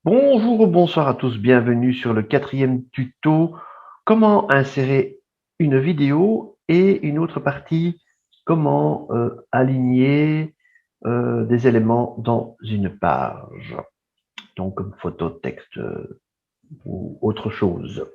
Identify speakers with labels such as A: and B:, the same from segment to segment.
A: Bonjour ou bonsoir à tous, bienvenue sur le 4e tuto. Comment insérer une vidéo et une autre partie, comment aligner des éléments dans une page, donc comme photo, texte ou autre chose.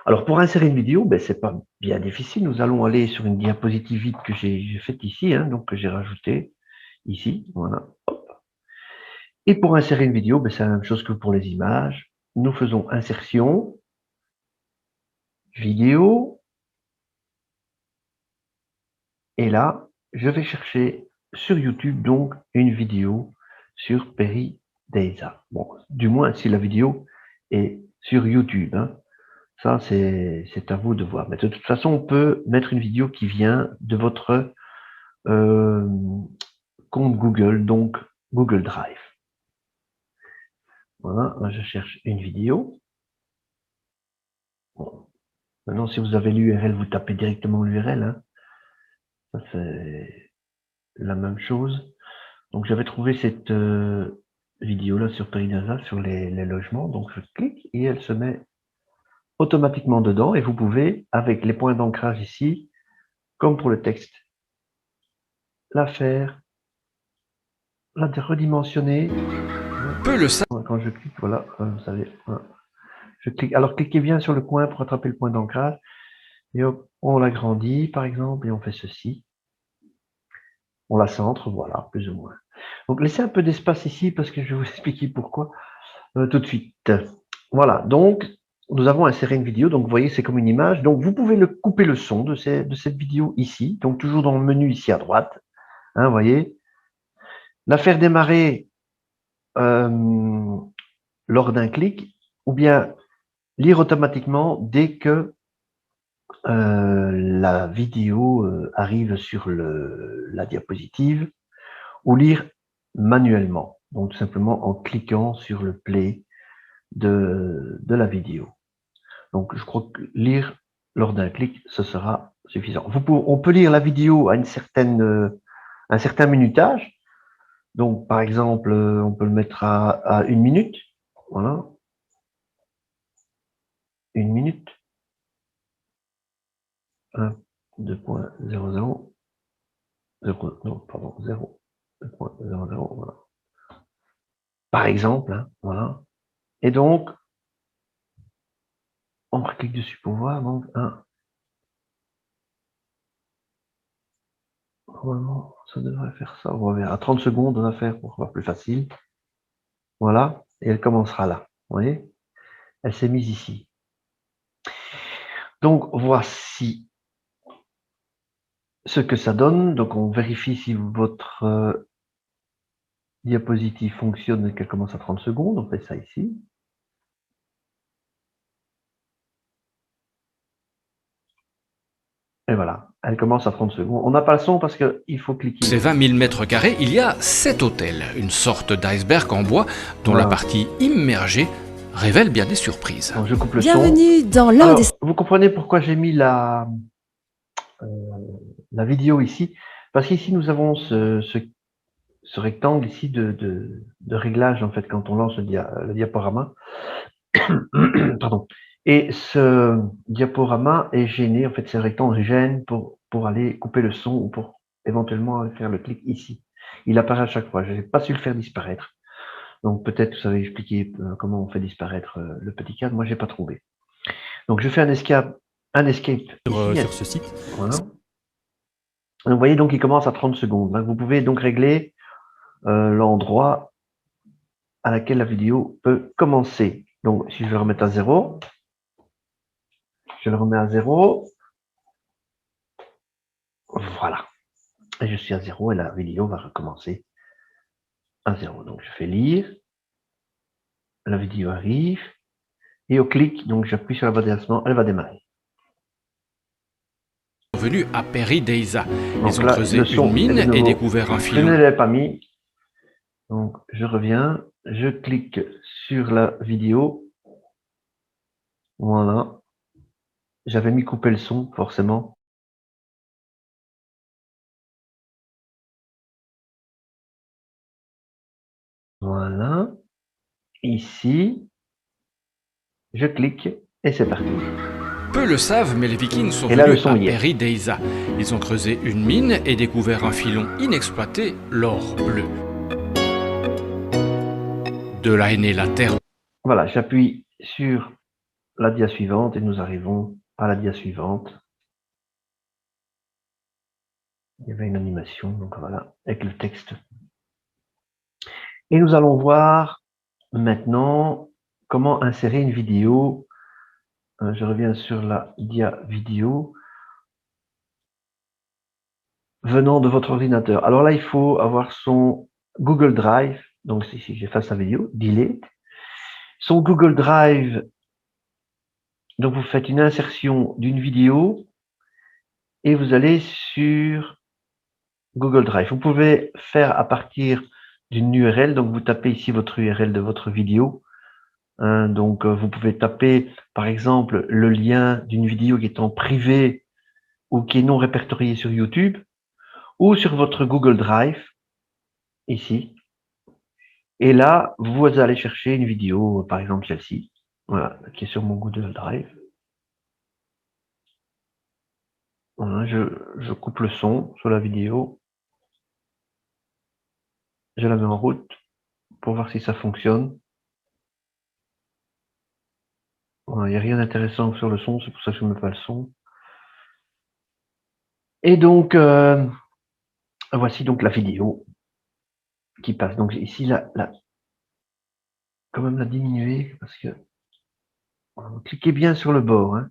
A: Alors pour insérer une vidéo, c'est pas bien difficile, nous allons aller sur une diapositive vide que j'ai faite ici, donc que j'ai rajouté ici, voilà. Et pour insérer une vidéo, c'est la même chose que pour les images. Nous faisons insertion, vidéo, et là, je vais chercher sur YouTube donc une vidéo sur Perry Deiza. Bon, du moins si la vidéo est sur YouTube. Ça, c'est à vous de voir. Mais de toute façon, on peut mettre une vidéo qui vient de votre euh, compte Google, donc Google Drive. Voilà, je cherche une vidéo. Bon. Maintenant, si vous avez l'URL, vous tapez directement l'URL. Ça, c'est la même chose. Donc, j'avais trouvé cette vidéo-là sur Perinasa, sur les logements. Donc, je clique et elle se met automatiquement dedans. Et vous pouvez, avec les points d'ancrage ici, comme pour le texte, la faire, la redimensionner.
B: Peu le savent.
A: Quand je clique, voilà, vous savez, je clique. Alors, cliquez bien sur le coin pour attraper le point d'ancrage. Et hop, on l'agrandit, par exemple, et on fait ceci. On la centre, voilà, plus ou moins. Donc, laissez un peu d'espace ici parce que je vais vous expliquer pourquoi tout de suite. Voilà, donc, nous avons inséré une vidéo. Donc, vous voyez, c'est comme une image. Donc, vous pouvez couper le son de cette vidéo ici. Donc, toujours dans le menu ici à droite. Vous voyez. La faire démarrer lors d'un clic ou bien lire automatiquement dès que la vidéo arrive sur la diapositive ou lire manuellement. Donc, tout simplement en cliquant sur le play de la vidéo. Donc, je crois que lire lors d'un clic, ce sera suffisant. On peut lire la vidéo à un certain minutage. Donc, par exemple, on peut le mettre à 1 minute. Voilà. 1 minute. 1, 2.00. 0, non, pardon, 0. 2.00, voilà. Par exemple, voilà. Et donc, on clique dessus pour voir. Donc, normalement, ça devrait faire ça. On va voir. À 30 secondes, on va faire pour voir plus facile. Voilà. Et elle commencera là. Vous voyez? Elle s'est mise ici. Donc, voici ce que ça donne. Donc, on vérifie si votre diapositive fonctionne et qu'elle commence à 30 secondes. On fait ça ici. Et voilà, elle commence à 30 secondes. On n'a pas le son parce qu'il faut cliquer.
B: Ces 20 000 mètres carrés, il y a 7 hôtels, une sorte d'iceberg en bois dont la
A: Voilà.
B: partie immergée révèle bien des surprises.
A: Donc, je coupe le
C: Bienvenue
A: son.
C: dans l'un des...
A: Alors, vous comprenez pourquoi j'ai mis la vidéo ici. Parce qu'ici, nous avons ce rectangle ici de réglage, en fait, quand on lance le diaporama. Pardon. Et ce diaporama est gêné, en fait, ce rectangle gêne pour aller couper le son ou pour éventuellement faire le clic ici. Il apparaît à chaque fois. Je n'ai pas su le faire disparaître. Donc peut-être que ça va expliquer comment on fait disparaître le petit cadre. Moi, j'ai pas trouvé. Donc je fais un escape ici,
D: sur ce site.
A: voilà. Donc, vous voyez, donc il commence à 30 secondes. Vous pouvez donc régler l'endroit à laquelle la vidéo peut commencer. Donc si je le remets à 0, je le remets à 0. Voilà. Et je suis à 0 et la vidéo va recommencer à 0. Donc je fais lire. La vidéo arrive. Et au clic, donc j'appuie sur la barre d'avancement, elle va démarrer.
B: Venus à Perry Deiza.
A: Donc
B: Ils ont
A: là,
B: creusé
A: le
B: une
A: son est
B: mine
A: de
B: et
A: nouveau.
B: découvert un
A: Je ne
B: filon.
A: l'avais pas mis. Donc je reviens, je clique sur la vidéo. Voilà. J'avais mis couper le son, forcément. Voilà. ici, je clique et c'est parti.
B: Peu le savent, mais les Vikings sont
A: Et là, le
B: venus
A: son
B: à
A: y est.
B: Peri Deiza. Ils ont creusé une mine et découvert un filon inexploité, l'or bleu. De là est née la terre.
A: Voilà, j'appuie sur la dia suivante et nous arrivons à la dia suivante. Il y avait une animation, donc voilà, avec le texte. Et nous allons voir maintenant comment insérer une vidéo. Je reviens sur la dia vidéo venant de votre ordinateur. Alors là, il faut avoir son Google Drive. Donc ici, j'efface la vidéo, delete. Son Google Drive, donc vous faites une insertion d'une vidéo et vous allez sur Google Drive. Vous pouvez faire à partir d'une URL, donc vous tapez ici votre URL de votre vidéo. Donc vous pouvez taper par exemple le lien d'une vidéo qui est en privé ou qui est non répertoriée sur YouTube ou sur votre Google Drive, ici. Et là, vous allez chercher une vidéo, par exemple celle-ci, voilà, qui est sur mon Google Drive. Voilà, je coupe le son sur la vidéo. Je la mets en route pour voir si ça fonctionne. Voilà, il n'y a rien d'intéressant sur le son, c'est pour ça que je ne mets pas le son. Et donc, voici donc la vidéo qui passe. Donc ici, quand même la diminuer parce que cliquez bien sur le bord. Hein.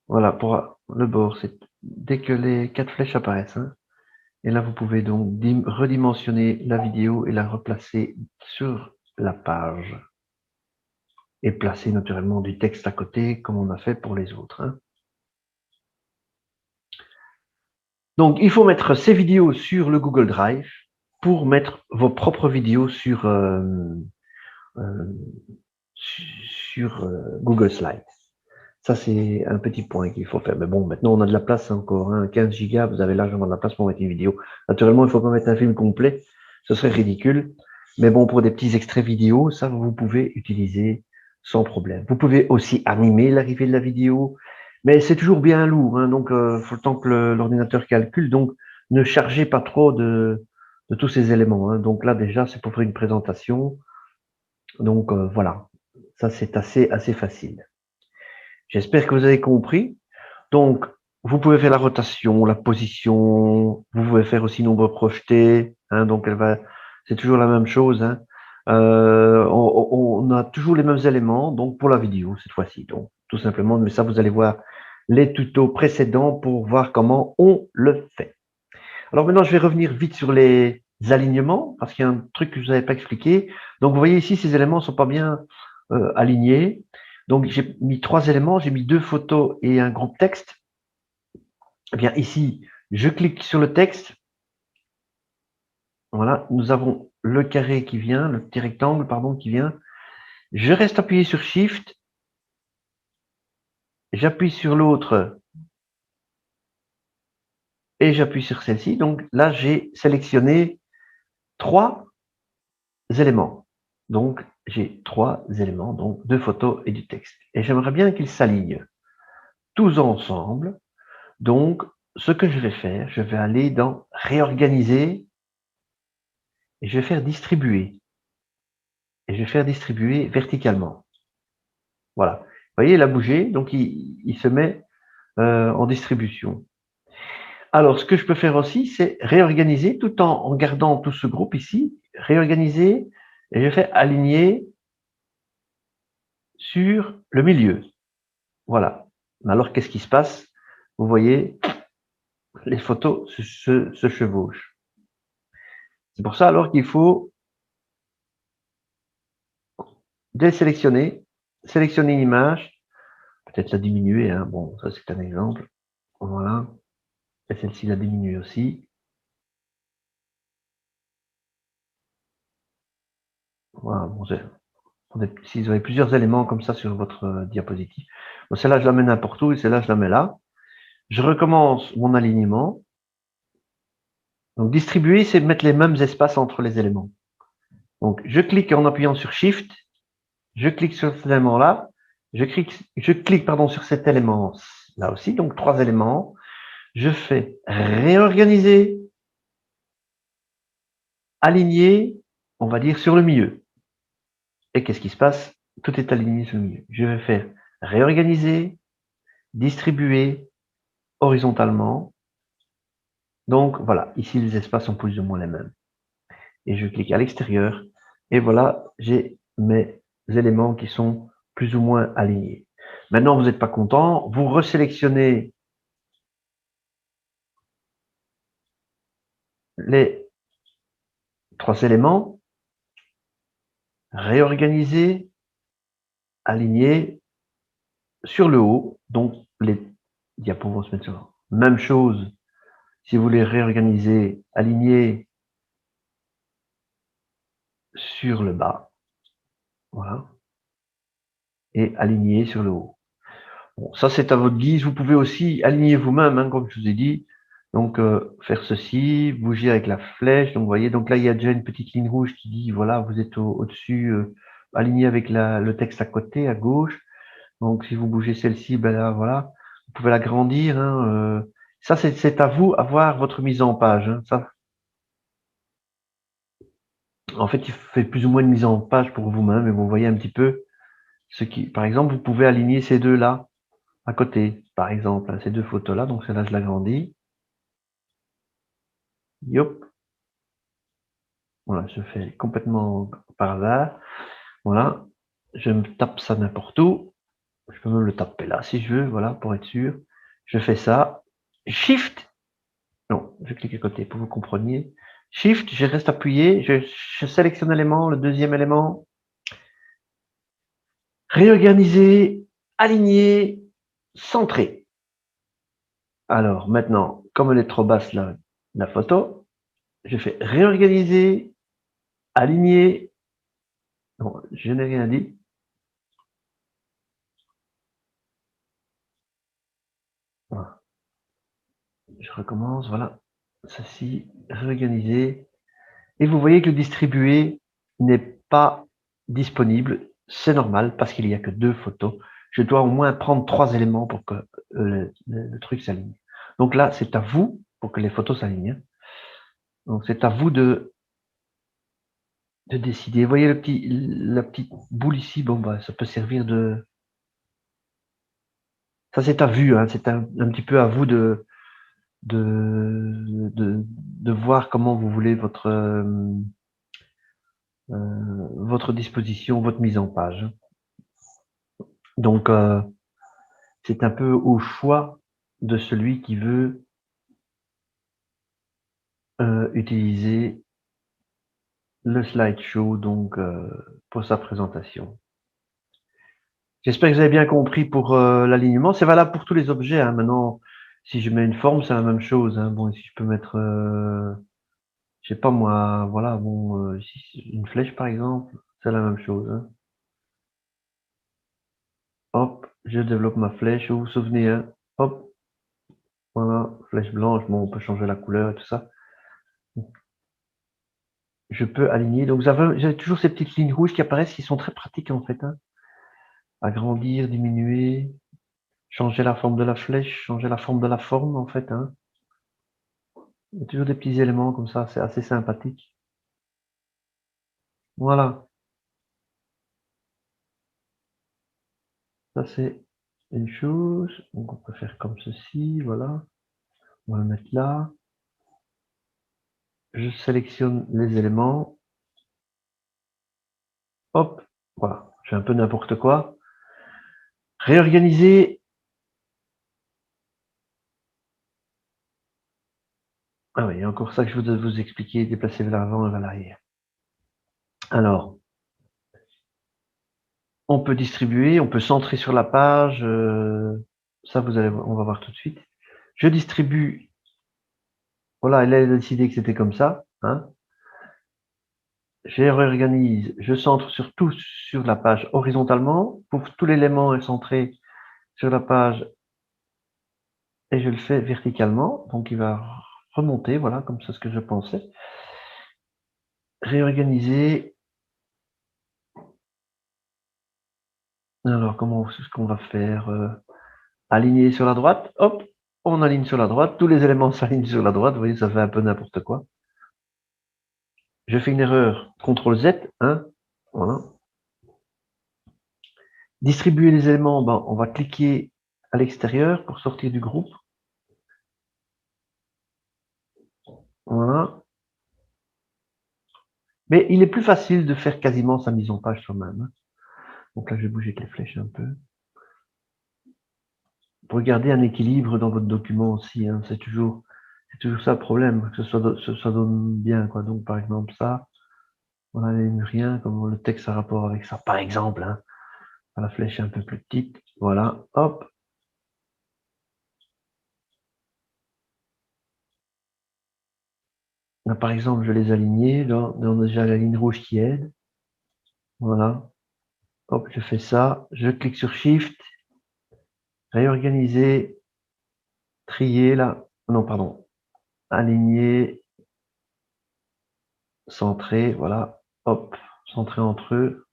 A: Voilà, pour le bord, c'est dès que les 4 flèches apparaissent. Hein. Et là, vous pouvez donc redimensionner la vidéo et la replacer sur la page. Et placer naturellement du texte à côté, comme on a fait pour les autres. Hein. Donc, il faut mettre ces vidéos sur le Google Drive pour mettre vos propres vidéos sur Google Slides. Ça, c'est un petit point qu'il faut faire. Mais bon, maintenant, on a de la place encore. Hein, 15 gigas, vous avez largement de la place pour mettre une vidéo. Naturellement, il ne faut pas mettre un film complet. Ce serait ridicule. Mais bon, pour des petits extraits vidéo, ça, vous pouvez utiliser sans problème. Vous pouvez aussi animer l'arrivée de la vidéo. Mais c'est toujours bien lourd. Hein, donc, faut le temps que l'ordinateur calcule. Donc, ne chargez pas trop de tous ces éléments. Hein. Donc là, déjà, c'est pour faire une présentation. Donc, voilà. Ça, c'est assez facile. J'espère que vous avez compris. Donc, vous pouvez faire la rotation, la position, vous pouvez faire aussi nombre projeté. Hein, donc, c'est toujours la même chose. Hein. On a toujours les mêmes éléments, donc pour la vidéo cette fois-ci. Donc, tout simplement, mais ça, vous allez voir les tutos précédents pour voir comment on le fait. Alors maintenant, je vais revenir vite sur les alignements, parce qu'il y a un truc que je vous avais pas expliqué. Donc, vous voyez ici, ces éléments ne sont pas bien alignés. Donc, j'ai mis 3 éléments, j'ai mis 2 photos et un groupe texte. Eh bien, ici, je clique sur le texte. Voilà, nous avons le carré qui vient, le petit rectangle, pardon, qui vient. Je reste appuyé sur Shift. J'appuie sur l'autre et j'appuie sur celle-ci. Donc là, j'ai sélectionné 3 éléments. Donc, j'ai 3 éléments, donc 2 photos et du texte. Et j'aimerais bien qu'ils s'alignent tous ensemble. Donc, ce que je vais faire, je vais aller dans Réorganiser et je vais faire Distribuer. Et je vais faire Distribuer verticalement. Voilà. Vous voyez, il a bougé, donc il se met en distribution. Alors, ce que je peux faire aussi, c'est réorganiser tout en gardant tout ce groupe ici, réorganiser, et je fais aligner sur le milieu. Voilà. Alors, qu'est-ce qui se passe? Vous voyez, les photos se chevauchent. C'est pour ça alors qu'il faut désélectionner, sélectionner une image, peut-être la diminuer, hein. Bon, ça c'est un exemple. Voilà. Et celle-ci la diminuer aussi. Voilà, bon, si vous avez plusieurs éléments comme ça sur votre diapositive. Bon, celle-là, je la mets n'importe où et celle-là, je la mets là. Je recommence mon alignement. Donc, distribuer, c'est mettre les mêmes espaces entre les éléments. Donc, je clique en appuyant sur Shift je clique sur cet élément-là, je clique pardon, sur cet élément-là aussi, donc 3 éléments. Je fais réorganiser, aligner, on va dire sur le milieu. Et qu'est-ce qui se passe? Tout est aligné sur le milieu. Je vais faire réorganiser, distribuer horizontalement. Donc voilà, ici les espaces sont plus ou moins les mêmes. Et je clique à l'extérieur et voilà, j'ai mes éléments qui sont plus ou moins alignés. Maintenant, vous n'êtes pas content, vous resélectionnez les 3 éléments, réorganiser, aligner sur le haut, donc les diapos vont se mettre sur le haut. Même chose, si vous voulez réorganiser, aligner sur le bas, voilà, et aligner sur le haut. Bon, ça c'est à votre guise, vous pouvez aussi aligner vous-même, hein, comme je vous ai dit. Donc faire ceci, bouger avec la flèche. Donc vous voyez, donc là il y a déjà une petite ligne rouge qui dit voilà, vous êtes au-dessus, aligné avec le texte à côté, à gauche. Donc si vous bougez celle-ci, ben là voilà, vous pouvez l'agrandir. Hein, ça c'est à vous à voir votre mise en page. Hein, ça, en fait, il fait plus ou moins une mise en page pour vous-même et vous voyez un petit peu ce qui. Par exemple, vous pouvez aligner ces deux là à côté, par exemple, hein, ces deux photos là. Donc celle-là je l'agrandis. Yop. Voilà, je fais complètement par là. Voilà, je me tape ça n'importe où. Je peux même le taper là si je veux, voilà, pour être sûr. Je fais ça. Shift. Non, je clique à côté pour que vous compreniez. Shift, je reste appuyé, je sélectionne l'élément, le deuxième élément. Réorganiser, aligner, centrer. Alors maintenant, comme elle est trop basse la photo, je fais réorganiser, aligner. Non, je n'ai rien dit. Voilà. Je recommence, voilà. Ceci, réorganiser. Et vous voyez que le distribuer n'est pas disponible. C'est normal parce qu'il n'y a que 2 photos. Je dois au moins prendre 3 éléments pour que le truc s'aligne. Donc là, c'est à vous pour que les photos s'alignent. Donc c'est à vous de décider. Vous voyez la petite boule ici, bon bah ça peut servir de. Ça c'est à vue, hein, c'est un petit peu à vous de voir comment vous voulez votre disposition, votre mise en page. Donc c'est un peu au choix de celui qui veut utiliser le slideshow donc pour sa présentation. J'espère que vous avez bien compris pour l'alignement. C'est valable pour tous les objets. Hein. Maintenant, si je mets une forme, c'est la même chose. Hein. Bon, ici, je peux mettre, je sais pas moi, voilà, bon, ici, une flèche par exemple, c'est la même chose. Hein. Hop, je développe ma flèche. Vous vous souvenez, hein. Hop, voilà, flèche blanche. Bon, on peut changer la couleur et tout ça. Je peux aligner. Donc, vous avez toujours ces petites lignes rouges qui apparaissent, qui sont très pratiques en fait. Hein. Agrandir, diminuer, changer la forme de la flèche, changer la forme de la forme en fait. Hein. Il y a toujours des petits éléments comme ça, c'est assez sympathique. Voilà, ça c'est une chose. Donc on peut faire comme ceci, voilà. On va le mettre là. Je sélectionne les éléments. Hop, voilà. Je fais un peu n'importe quoi. Réorganiser. Ah oui, il y a encore ça que je voudrais vous expliquer, déplacer vers l'avant et vers l'arrière. Alors, on peut distribuer, on peut centrer sur la page. Ça, on va voir tout de suite. Je distribue. Voilà, elle a décidé que c'était comme ça. Hein. Je réorganise, je centre surtout sur la page horizontalement. Pour tout l'élément est centré sur la page et je le fais verticalement. Donc il va remonter, voilà, comme c'est ce que je pensais. Réorganiser. Alors, comment c'est ce qu'on va faire? Aligner sur la droite, hop, on aligne sur la droite, tous les éléments s'alignent sur la droite, vous voyez, ça fait un peu n'importe quoi. Je fais une erreur, CTRL Z, hein, voilà. Distribuer les éléments, ben, on va cliquer à l'extérieur pour sortir du groupe. Voilà. Mais il est plus facile de faire quasiment sa mise en page soi-même. Donc là, je vais bouger avec les flèches un peu. Regardez un équilibre dans votre document aussi, hein, c'est toujours ça le problème, que ça donne bien, quoi. Donc, par exemple, ça, on a rien, comme le texte a rapport avec ça, par exemple, hein. La flèche est un peu plus petite, voilà, hop. Là, par exemple, je les alignais, là, on a déjà la ligne rouge qui aide, voilà. Hop, je fais ça, je clique sur Shift, réorganiser, trier, là, non, pardon, aligner, centrer, voilà, hop, centrer entre eux.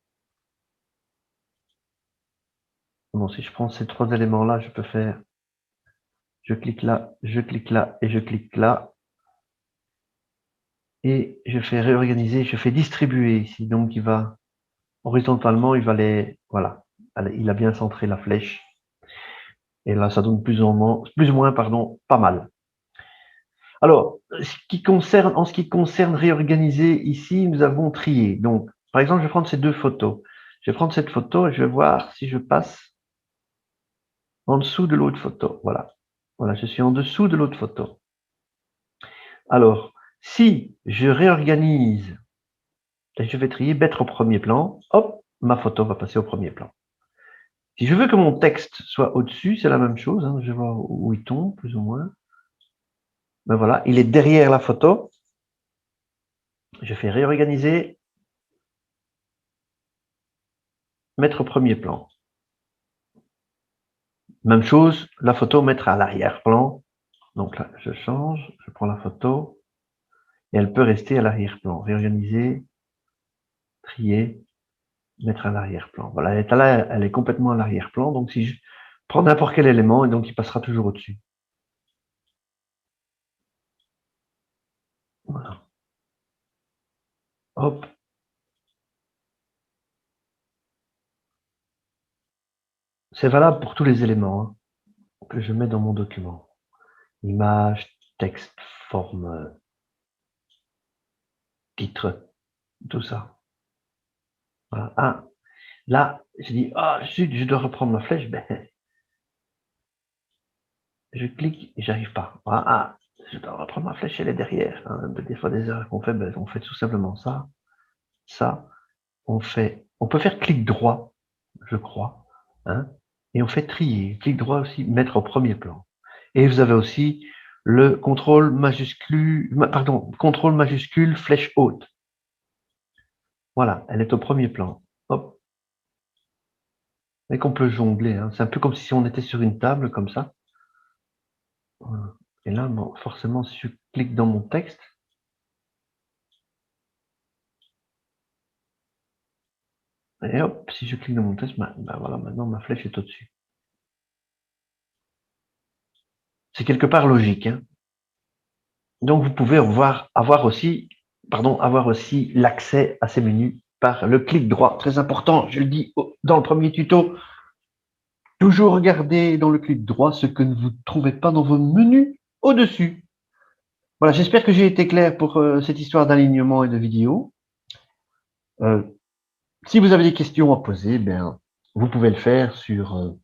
A: Bon, si je prends ces trois éléments-là, je peux faire, je clique là, je clique là et je clique là. Et je fais réorganiser, je fais distribuer ici. Donc, il va, horizontalement, il va les, voilà. Il a bien centré la flèche. Et là, ça donne plus ou moins, pardon, pas mal. Alors, en ce qui concerne réorganiser, ici, nous avons trié. Donc, par exemple, je vais prendre ces deux photos. Je vais prendre cette photo et je vais voir si je passe en dessous de l'autre photo. Voilà. Voilà, je suis en dessous de l'autre photo. Alors, si je réorganise, et je vais trier, mettre au premier plan, hop, ma photo va passer au premier plan. Si je veux que mon texte soit au-dessus, c'est la même chose. Hein, je vais voir où il tombe, plus ou moins. Ben voilà, il est derrière la photo. Je fais réorganiser, mettre au premier plan. Même chose, la photo, mettre à l'arrière-plan. Donc là, je change, je prends la photo, et elle peut rester à l'arrière-plan. Réorganiser, trier, mettre à l'arrière-plan. Voilà, elle est complètement à l'arrière-plan. Donc si je prends n'importe quel élément, et donc il passera toujours au-dessus. Voilà. Hop. C'est valable pour tous les éléments, hein, que je mets dans mon document. Image, texte, forme, titre, tout ça. Voilà. Ah, là, je dis, ah, zut, je dois reprendre ma flèche. Ben, je clique et j'arrive pas. Ah, je dois reprendre ma flèche, elle est derrière. Hein. Des fois, des erreurs qu'on fait, ben, on fait tout simplement ça. Ça, on peut faire clic droit, je crois. Hein, et on fait trier. Clic droit aussi, mettre au premier plan. Et vous avez aussi le contrôle majuscule, contrôle majuscule, flèche haute. Voilà, elle est au premier plan. Hop. Et qu'on peut jongler. Hein. C'est un peu comme si on était sur une table, comme ça. Voilà. Et là, bon, forcément, si je clique dans mon texte, et hop, si je clique dans mon texte, ben voilà, maintenant ma flèche est au-dessus. C'est quelque part logique. Hein. Donc, vous pouvez avoir aussi l'accès à ces menus par le clic droit. Très important, je le dis dans le premier tuto, toujours regarder dans le clic droit ce que vous ne trouvez pas dans vos menus au-dessus. Voilà, j'espère que j'ai été clair pour cette histoire d'alignement et de vidéo. Si vous avez des questions à poser, ben, vous pouvez le faire sur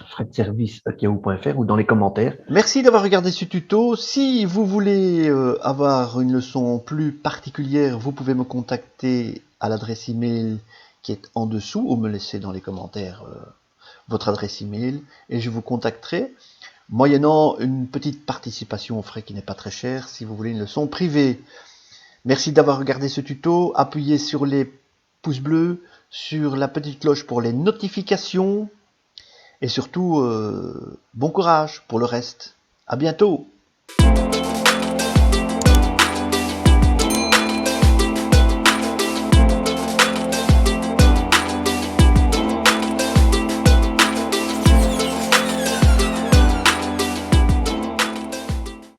A: fredservice.yahoo.fr ou dans les commentaires. Merci d'avoir regardé ce tuto. Si vous voulez avoir une leçon plus particulière, vous pouvez me contacter à l'adresse email qui est en dessous ou me laisser dans les commentaires votre adresse email et je vous contacterai moyennant une petite participation aux frais qui n'est pas très cher si vous voulez une leçon privée. Merci d'avoir regardé ce tuto. Appuyez sur les pouces bleus, sur la petite cloche pour les notifications. Et surtout, bon courage pour le reste. À bientôt!